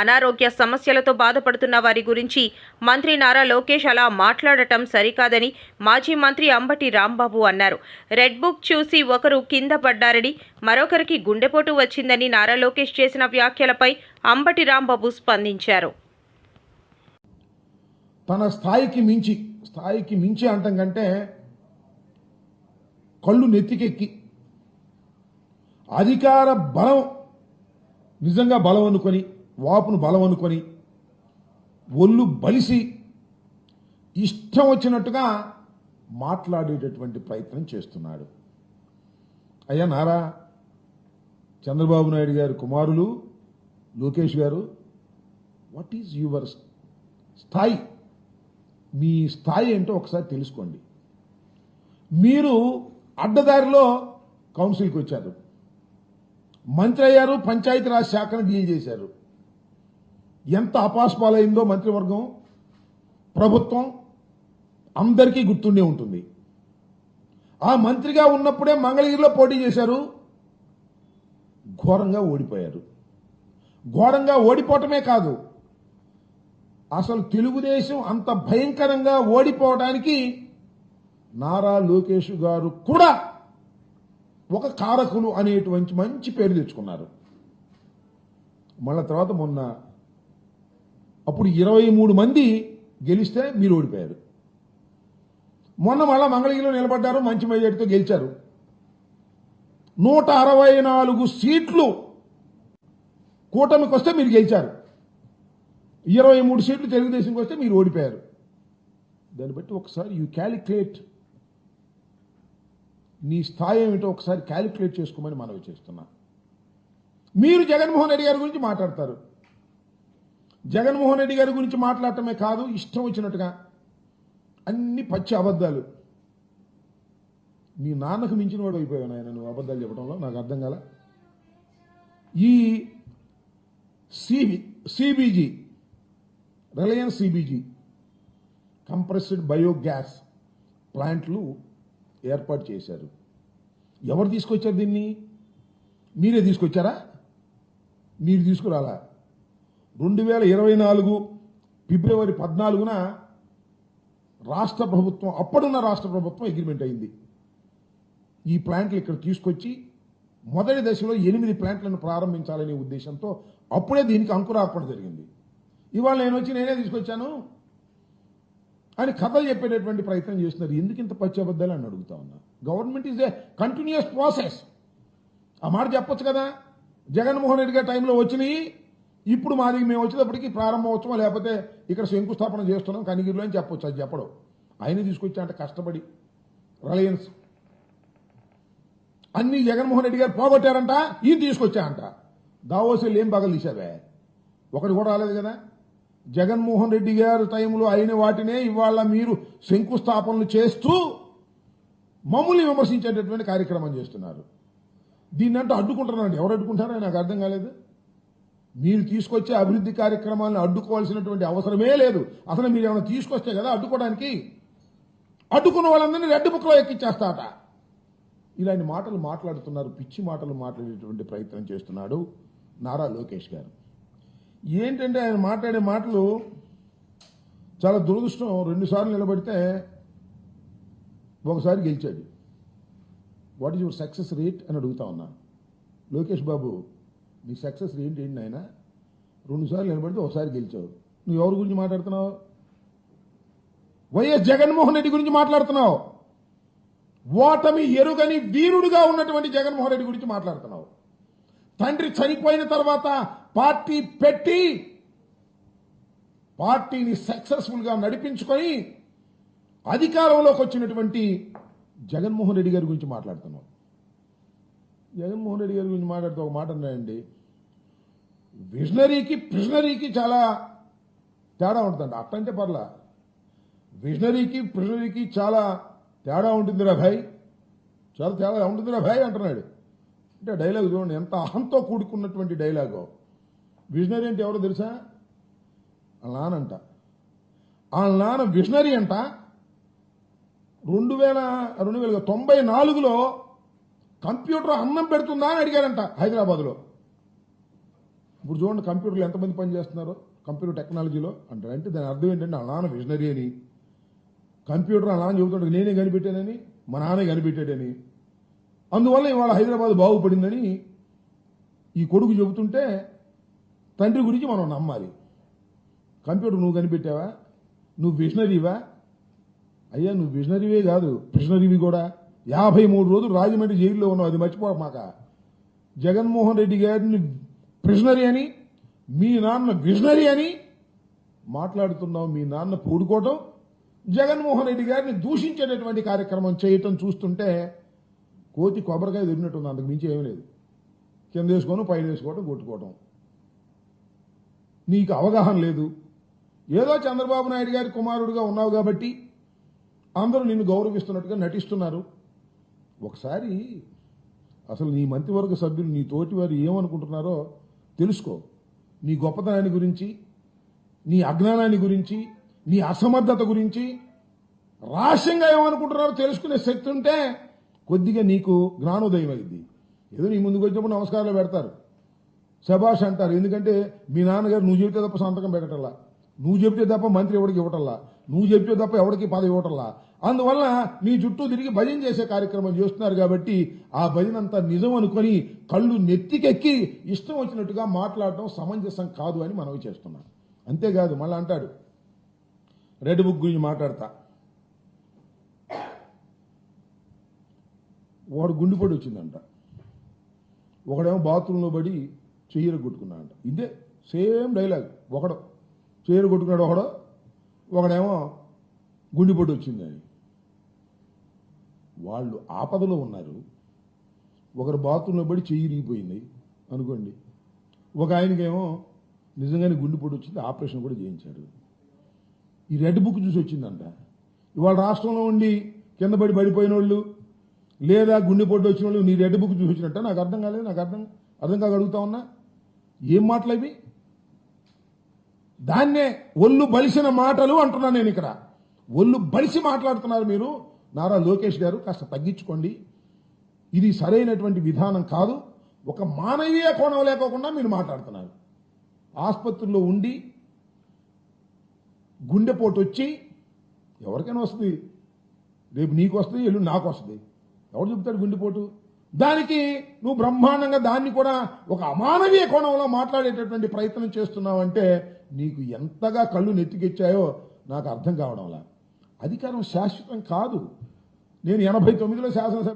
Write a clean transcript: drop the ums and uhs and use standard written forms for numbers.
అనారోగ్య సమస్యలతో బాధపడుతున్న వారి గురించి మంత్రి నారా లోకేష్ అలా మాట్లాడటం సరికాదని మాజీ మంత్రి అంబటి రాంబాబు అన్నారు. రెడ్ బుక్ చూసి ఒకరు కింద పడ్డారని, మరొకరికి గుండెపోటు వచ్చిందని నారా లోకేష్ చేసిన వ్యాఖ్యలపై అంబటి రాంబాబు స్పందించారు. తన స్థాయికి మించి అంటం కంటే కళ్ళు నెత్తికెక్కి అధికార బలం నిజంగా బలం అనుకొని, వాపును బలం అనుకొని, ఒళ్ళు బలిసి ఇష్టం వచ్చినట్టుగా మాట్లాడేటటువంటి ప్రయత్నం చేస్తున్నాడు. అయ్యా నారా చంద్రబాబు నాయుడు గారి కుమారులు లోకేష్ గారు, వాట్ ఈజ్ యువర్ స్థాయి? మీ స్థాయి ఏంటో ఒకసారి తెలుసుకోండి. మీరు అడ్డదారిలో కౌన్సిల్కి వచ్చారు, మంత్రి అయ్యారు, పంచాయతీరాజ్ శాఖను డీల్ చేశారు. ఎంత అపాస్పాలైందో మంత్రివర్గం, ప్రభుత్వం అందరికీ గుర్తుండే ఉంటుంది. ఆ మంత్రిగా ఉన్నప్పుడే మంగళగిరిలో పోటీ చేశారు, ఘోరంగా ఓడిపోయారు. ఘోరంగా ఓడిపోవటమే కాదు, అసలు తెలుగుదేశం అంత భయంకరంగా ఓడిపోవడానికి నారా లోకేష్ గారు కూడా ఒక కారకులు అనేటువంటి మంచి పేరు తెచ్చుకున్నారు. మళ్ళా తర్వాత మొన్న అప్పుడు 23 మంది గెలిస్తే మీరు ఓడిపోయారు. మొన్న మళ్ళా మంగళగిరిలో నిలబడ్డారు, మంచి మెజార్టీతో గెలిచారు. 164 సీట్లు కూటమికి వస్తే మీరు గెలిచారు, 23 సీట్లు తెలుగుదేశంకి వస్తే మీరు ఓడిపోయారు. దాన్ని బట్టి ఒకసారి యూ క్యాలిక్యులేట్, నీ స్థాయి ఏమిటో ఒకసారి క్యాలిక్యులేట్ చేసుకోమని మనవి చేస్తున్నా. మీరు జగన్మోహన్ రెడ్డి గారి గురించి మాట్లాడతారు. జగన్మోహన్ రెడ్డి గారి గురించి మాట్లాడటమే కాదు, ఇష్టం వచ్చినట్టుగా అన్ని పచ్చి అబద్ధాలు. నీ నాన్నకు మించిన వాడు అయిపోయావు ఆయన నువ్వు అబద్ధాలు చెప్పడంలో, నాకు అర్థం కాల. ఈ CBG, Reliance CBG compressed biogas ప్లాంట్లు ఏర్పాటు చేశారు. ఎవరు తీసుకొచ్చారు దీన్ని? మీరే తీసుకొచ్చారా? మీరు తీసుకురాలా? 2024 ఫిబ్రవరి 14న రాష్ట్ర ప్రభుత్వం, అప్పుడున్న రాష్ట్ర ప్రభుత్వం అగ్రిమెంట్ అయింది. ఈ ప్లాంట్లు ఇక్కడ తీసుకొచ్చి మొదటి దశలో 8 ప్లాంట్లను ప్రారంభించాలనే ఉద్దేశంతో అప్పుడే దీనికి అంకురార్పణ జరిగింది. ఇవాళ నేనే తీసుకొచ్చాను అని కథలు చెప్పేటటువంటి ప్రయత్నం చేస్తున్నారు. ఎందుకు ఇంత పచ్చి అబద్ధాలు అని అడుగుతా ఉన్నా. Government is a continuous process. ఆ మాట చెప్పొచ్చు కదా. జగన్మోహన్ రెడ్డి గారి టైంలో వచ్చినాయి, ఇప్పుడు మాది మేము వచ్చేటప్పటికి ప్రారంభోత్సవం లేకపోతే ఇక్కడ శంకుస్థాపన చేస్తున్నాం కనిగిరిలో అని చెప్పొచ్చు. అది చెప్పడం. ఆయన తీసుకొచ్చా అంటే కష్టపడి రిలయన్స్ అన్ని జగన్మోహన్ రెడ్డి గారు పోగొట్టారంట, ఈయన తీసుకొచ్చా అంట. దావోసీలు ఏం పగలు తీసావే? ఒకటి కూడా రాలేదు కదా. జగన్మోహన్ రెడ్డి గారి టైంలో అయిన వాటినే ఇవాళ మీరు శంకుస్థాపనలు చేస్తూ మమ్మల్ని విమర్శించేటటువంటి కార్యక్రమం చేస్తున్నారు. దీన్నంటూ అడ్డుకుంటున్నారండి. ఎవరు అడ్డుకుంటారో నాకు అర్థం కాలేదు. మీరు తీసుకొచ్చే అభివృద్ధి కార్యక్రమాలను అడ్డుకోవాల్సినటువంటి అవసరమే లేదు. అసలు మీరు ఏమైనా తీసుకొస్తే కదా అడ్డుకోవడానికి. అడ్డుకున్న వాళ్ళందరినీ రెడ్ బుక్లో ఎక్కిచ్చేస్తాట. ఇలాంటి మాటలు మాట్లాడుతున్నారు, పిచ్చి మాటలు మాట్లాడేటువంటి ప్రయత్నం చేస్తున్నాడు నారా లోకేష్ గారు. ఏంటంటే ఆయన మాట్లాడే మాటలు చాలా దురదృష్టం. 2 సార్లు నిలబడితే ఒకసారి గెలిచాడు. What is your success rate అని అడుగుతా ఉన్నా. లోకేష్ బాబు, నీ సక్సెస్ రేట్ ఏంటి ఆయన? 2 సార్లు నిలబడితే ఒకసారి గెలిచావు. నువ్వు ఎవరి గురించి మాట్లాడుతున్నావు? వైఎస్ జగన్మోహన్ రెడ్డి గురించి మాట్లాడుతున్నావు. ఓటమి ఎరుగని వీరుడుగా ఉన్నటువంటి జగన్మోహన్ రెడ్డి గురించి మాట్లాడుతున్నావు. తండ్రి చనిపోయిన తర్వాత పార్టీ పెట్టి పార్టీని సక్సెస్ఫుల్ గా నడిపించుకొని అధికారంలోకి వచ్చినటువంటి జగన్మోహన్ రెడ్డి గారి గురించి మాట్లాడుతున్నావు. జగన్మోహన్ రెడ్డి గారి గురించి మాట్లాడుతూ ఒక మాట అన్నాయండి, విజనరీకి ప్రిజనరీకి చాలా తేడా ఉంటుందండి. అట్టంటే పర్లా, విజనరీకి ప్రిజనరీకి చాలా తేడా ఉంటుందిరా భాయ్, చాలా తేడా ఉంటుందిరా భాయ్ అంటున్నాడు. అంటే డైలాగ్ చూడండి ఎంత అహంతో కూడుకున్నటువంటి డైలాగో. విజనరీ అంటే ఎవరో తెలుసా? వాళ్ళ నానంట. వాళ్ళ నాన్న విజనరీ అంట. 1994లో కంప్యూటర్ అన్నం పెడుతుందా అని అడిగారంట హైదరాబాద్లో. ఇప్పుడు చూడండి కంప్యూటర్లు ఎంతమంది పని చేస్తున్నారో కంప్యూటర్ టెక్నాలజీలో అంటారు. అంటే దాని అర్థం ఏంటంటే ఆ నాన్న విజనరీ అని, కంప్యూటర్ ఆ నాన్న చెబుతుంటే నేనే కనిపెట్టానని, మా నాన్నే కనిపెట్టాడని, అందువల్ల ఇవాళ హైదరాబాద్ బాగుపడిందని ఈ కొడుకు చెబుతుంటే తండ్రి గురించి మనం నమ్మాలి. కంప్యూటర్ నువ్వు కనిపెట్టావా? నువ్వు విజనరీవా? అయ్యా నువ్వు విజనరీవే కాదు, ప్రిజనరీవి కూడా. 53 రోజులు రాజమండ్రి జైల్లో ఉన్నావు, అది మర్చిపోమాక. జగన్మోహన్ రెడ్డి గారిని ప్రిజనరీ అని, మీ నాన్న విజనరీ అని మాట్లాడుతున్నావు. మీ నాన్న పూడుకోవటం, జగన్మోహన్ రెడ్డి గారిని దూషించేటటువంటి కార్యక్రమం చేయటం చూస్తుంటే కోతి కొబ్బరికాయ దొరికినట్టుంది, అంతకు మించి ఏమీ లేదు. కింద వేసుకోవడం, పైన వేసుకోవడం, కొట్టుకోవడం. నీకు అవగాహన లేదు. ఏదో చంద్రబాబు నాయుడు గారి కుమారుడుగా ఉన్నావు కాబట్టి అందరూ నిన్ను గౌరవిస్తున్నట్టుగా నటిస్తున్నారు. ఒకసారి అసలు నీ మంత్రివర్గ సభ్యులు, నీ తోటి వారు ఏమనుకుంటున్నారో తెలుసుకో. నీ గొప్పతనాన్ని గురించి, నీ అజ్ఞానాన్ని గురించి, నీ అసమర్థత గురించి రహస్యంగా ఏమనుకుంటున్నారో తెలుసుకునే శక్తి ఉంటే కొద్దిగా నీకు జ్ఞానోదయం అయింది. ఏదో నీ ముందుకు వచ్చినప్పుడు నమస్కారాలు పెడతారు, శభాష్ అంటారు. ఎందుకంటే మీ నాన్నగారు నువ్వు చెబితే తప్ప సంతకం పెట్టటల్లా, నువ్వు చెబితే తప్ప మంత్రి ఎవరికి ఇవ్వటల్లా, నువ్వు చెబితే తప్ప ఎవరికి పదవి ఇవ్వటల్లా. అందువల్ల నీ చుట్టూ తిరిగి భజన చేసే కార్యక్రమం చేస్తున్నారు కాబట్టి ఆ భజన అంతా నిజం అనుకొని కళ్ళు నెత్తికెక్కి ఇష్టం వచ్చినట్టుగా మాట్లాడటం సమంజసం కాదు అని మనవి చేస్తున్నాం. అంతేకాదు మళ్ళీ అంటాడు రెడ్ బుక్ గురించి మాట్లాడతా. వాడు గుండెపోటు వచ్చిందంట, ఒకడేమో బాత్రూంలో పడి చెయ్యరు కొట్టుకున్నాడంట. ఇదే సేమ్ డైలాగ్. ఒకడు చెయ్యరు కొట్టుకున్నాడు, ఒకడేమో గుండెపోటు వచ్చిందని. వాళ్ళు ఆపదలో ఉన్నారు. ఒకరు బాత్రూంలో పడి చెయ్యి ఇరిగిపోయింది అనుకోండి, ఒక ఆయనకేమో నిజంగానే గుండెపోటు వచ్చింది, ఆపరేషన్ కూడా చేయించారు. ఈ రెడ్ బుక్ చూసి వచ్చిందంట. ఇవాళ రాష్ట్రంలో ఉండి కింద పడి పడిపోయిన వాళ్ళు లేదా గుండెపోటు వచ్చిన వాళ్ళు నీ రెడ్ బుక్ చూసి వచ్చినట్ట నాకు అర్థం కాలేదు. నాకు అర్థం కాక అడుగుతా ఉన్నా, ఏం మాటలు ఇవి? దాన్నే ఒళ్ళు బలిసిన మాటలు అంటున్నా నేను. ఇక్కడ ఒళ్ళు బలిసి మాట్లాడుతున్నారు మీరు. నారా లోకేష్ గారు కాస్త తగ్గించుకోండి. ఇది సరైనటువంటి విధానం కాదు. ఒక మానవీయ కోణం లేకోకుండా మీరు మాట్లాడుతున్నారు. ఆసుపత్రిలో ఉండి గుండెపోటు వచ్చి ఎవరికైనా వస్తుంది, రేపు నీకు వస్తుంది, ఎల్లుండి నాకు వస్తుంది. ఎవరు చెబుతాడు గుండెపోటు? దానికి నువ్వు బ్రహ్మాండంగా దాన్ని కూడా ఒక అమానవీయ కోణంలో మాట్లాడేటటువంటి ప్రయత్నం చేస్తున్నావంటే నీకు ఎంతగా కళ్ళు నెత్తికెచ్చాయో నాకు అర్థం కావడంలా. అధికారం శాశ్వతం కాదు. నేను 89లో శాసనసభ